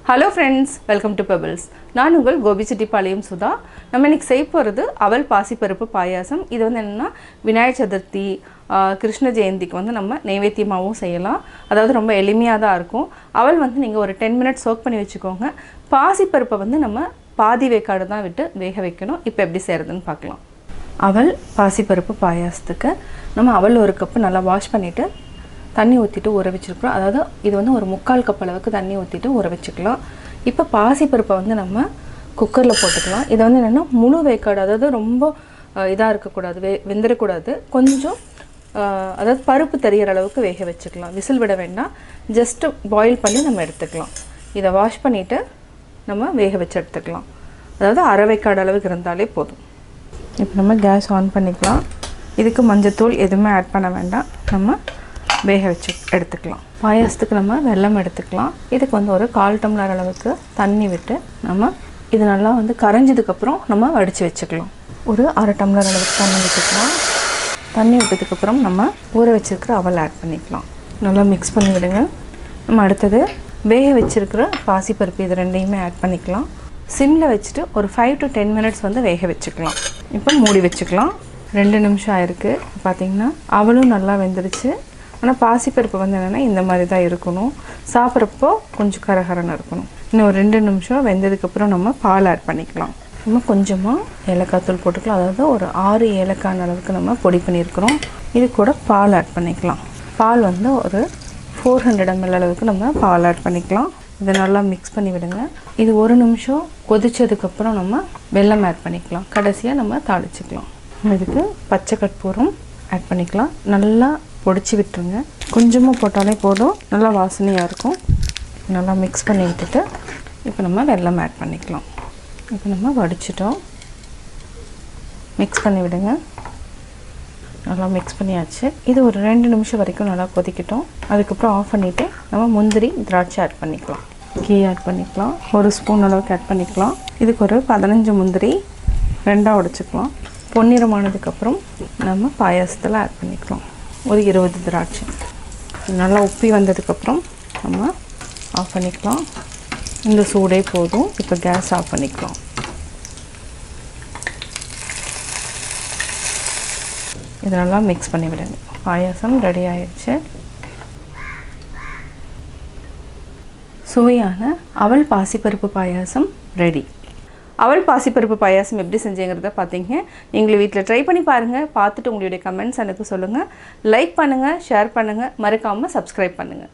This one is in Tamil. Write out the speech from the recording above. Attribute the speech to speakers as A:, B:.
A: Hello friends, welcome to Pebbles. நான் உங்கள் கோபி சிட்டிப்பாளையம் சுதா. நம்ம இன்னைக்கு செய்ய போறது அவல் பாசி பருப்பு பாயாசம். இது வந்து என்னன்னா விநாயகர் சதுர்த்தி, கிருஷ்ண ஜெயந்திக்கு வந்து நம்ம நைவேத்தியமாவும் செய்யலாம். அதாவது ரொம்ப எளிமையா தான் இருக்கும். அவல் வந்து நீங்க ஒரு 10 minutes soak பண்ணி வெச்சுக்கோங்க. பாசி பருப்பை வந்து நம்ம பாதி வேக்காடு தான் விட்டு வேக வைக்கணும். இப்போ எப்படி செய்யறதுன்னு பார்க்கலாம். அவல் பாசி பருப்பு பாயாசத்துக்கு நம்ம அவல் ஒரு கப் நல்லா வாஷ் பண்ணிட்டு தண்ணி ஊற்றிட்டு ஊற வச்சுருக்கிறோம். அதாவது இது வந்து ஒரு 3/4 கப் அளவுக்கு தண்ணி ஊற்றிட்டு ஊற வச்சுக்கலாம். இப்போ பாசிப்பருப்பை வந்து நம்ம குக்கரில் போட்டுக்கலாம். இதை வந்து என்னென்னா முழு வேக்காடு, அதாவது ரொம்ப இதாக இருக்கக்கூடாது, வெந்துடக்கூடாது, கொஞ்சம் அதாவது பருப்பு தெரியற அளவுக்கு வேக வச்சுக்கலாம். விசில் விட வேண்டாம், ஜஸ்ட்டு பாயில் பண்ணி நம்ம எடுத்துக்கலாம். இதை வாஷ் பண்ணிவிட்டு நம்ம வேக வச்சு எடுத்துக்கலாம். அதாவது அரை வேக்காடு அளவுக்கு இருந்தாலே போதும். இப்போ நம்ம கேஸ் ஆன் பண்ணிக்கலாம். இதுக்கு மஞ்சத்தூள் எதுவுமே ஆட் பண்ண வேண்டாம், நம்ம வேக வச்சு எடுத்துக்கலாம். பாயாசத்துக்கு நம்ம வெல்லம் எடுத்துக்கலாம். இதுக்கு வந்து ஒரு 1/4 டம்ளர் அளவுக்கு தண்ணி விட்டு நம்ம இது நல்லா வந்து கரைஞ்சதுக்கப்புறம் நம்ம வடித்து வச்சுக்கலாம். ஒரு 1/2 டம்ளர் அளவுக்கு தண்ணி விட்டுக்கலாம். தண்ணி விட்டதுக்கப்புறம் நம்ம ஊற வச்சுருக்கிற அவல் ஆட் பண்ணிக்கலாம். நல்லா மிக்ஸ் பண்ணி விடுங்க. நம்ம அடுத்தது வேக வச்சுருக்கிற பாசிப்பருப்பு இது ரெண்டையுமே ஆட் பண்ணிக்கலாம். சிம்மில் வச்சுட்டு ஒரு 5 to 10 minutes வந்து வேக வச்சுக்கலாம். இப்போ மூடி வச்சுக்கலாம். 2 நிமிஷம் ஆயிருக்கு. பார்த்திங்கன்னா அவலும் நல்லா வெந்துருச்சு. ஆனால் பாசிப்பருப்பு வந்து என்னென்னா இந்த மாதிரி தான் இருக்கணும். சாப்பிட்றப்போ கொஞ்சம் கரகரன்னு இருக்கணும். இன்னும் ஒரு 2 நிமிஷம் வெந்ததுக்கப்புறம் நம்ம பால் ஆட் பண்ணிக்கலாம். நம்ம கொஞ்சமாக ஏலக்காய் தூள் போட்டுக்கலாம். அதாவது ஒரு 6 ஏலக்காய் அளவுக்கு நம்ம பொடி பண்ணியிருக்கிறோம். இது கூட பால் ஆட் பண்ணிக்கலாம். பால் வந்து ஒரு 400 ml அளவுக்கு நம்ம பால் ஆட் பண்ணிக்கலாம். இதை நல்லா மிக்ஸ் பண்ணி விடுங்க. இது 1 நிமிஷம் கொதிச்சதுக்கப்புறம் நம்ம வெல்லம் ஆட் பண்ணிக்கலாம். கடைசியாக நம்ம தாளிச்சிக்கலாம். இதுக்கு பச்சை கற்பூரம் ஆட் பண்ணிக்கலாம். நல்லா பொடிச்சு விட்டுருங்க. கொஞ்சமாக போட்டாலே போதும், நல்லா வாசனையாக இருக்கும். நல்லா மிக்ஸ் பண்ணி விட்டுட்டு இப்போ நம்ம வெல்லம் ஆட் பண்ணிக்கலாம். இப்போ நம்ம வடிச்சிட்டோம். மிக்ஸ் பண்ணி விடுங்க. நல்லா மிக்ஸ் பண்ணியாச்சு. இது ஒரு 2 நிமிஷம் வரைக்கும் நல்லா கொதிக்கட்டும். அதுக்கப்புறம் ஆஃப் பண்ணிவிட்டு நம்ம முந்திரி திராட்சை ஆட் பண்ணிக்கலாம். கீ ஆட் பண்ணிக்கலாம். 1 ஸ்பூன் அளவுக்கு ஆட் பண்ணிக்கலாம். இதுக்கு ஒரு 15 முந்திரி 2ஆக உடைச்சிக்கலாம். பொன்னிறமானதுக்கப்புறம் நம்ம பாயாசத்தில் ஆட் பண்ணிக்கலாம். ஒரு 20 திராட்சை. நல்லா உப்பி வந்ததுக்கப்புறம் நம்ம ஆஃப் பண்ணிக்கலாம். இந்த சூடே போதும். இப்போ கேஸ் ஆஃப் பண்ணிக்கலாம். இதை நல்லா மிக்ஸ் பண்ணி விடுங்க. பாயாசம் ரெடி ஆயிடுச்சு. சுவையான அவல் பாசிப்பருப்பு பாயாசம் ரெடி. அவல் பாசிப்பருப்பு பாயாசம் எப்படி செஞ்சேங்கிறத பார்த்தீங்க. நீங்களும் வீட்டில் ட்ரை பண்ணி பாருங்கள். பார்த்துட்டு உங்களுடைய கமெண்ட்ஸ் எனக்கு சொல்லுங்கள். லைக் பண்ணுங்கள், ஷேர் பண்ணுங்கள், மறக்காமல் சப்ஸ்கிரைப் பண்ணுங்கள்.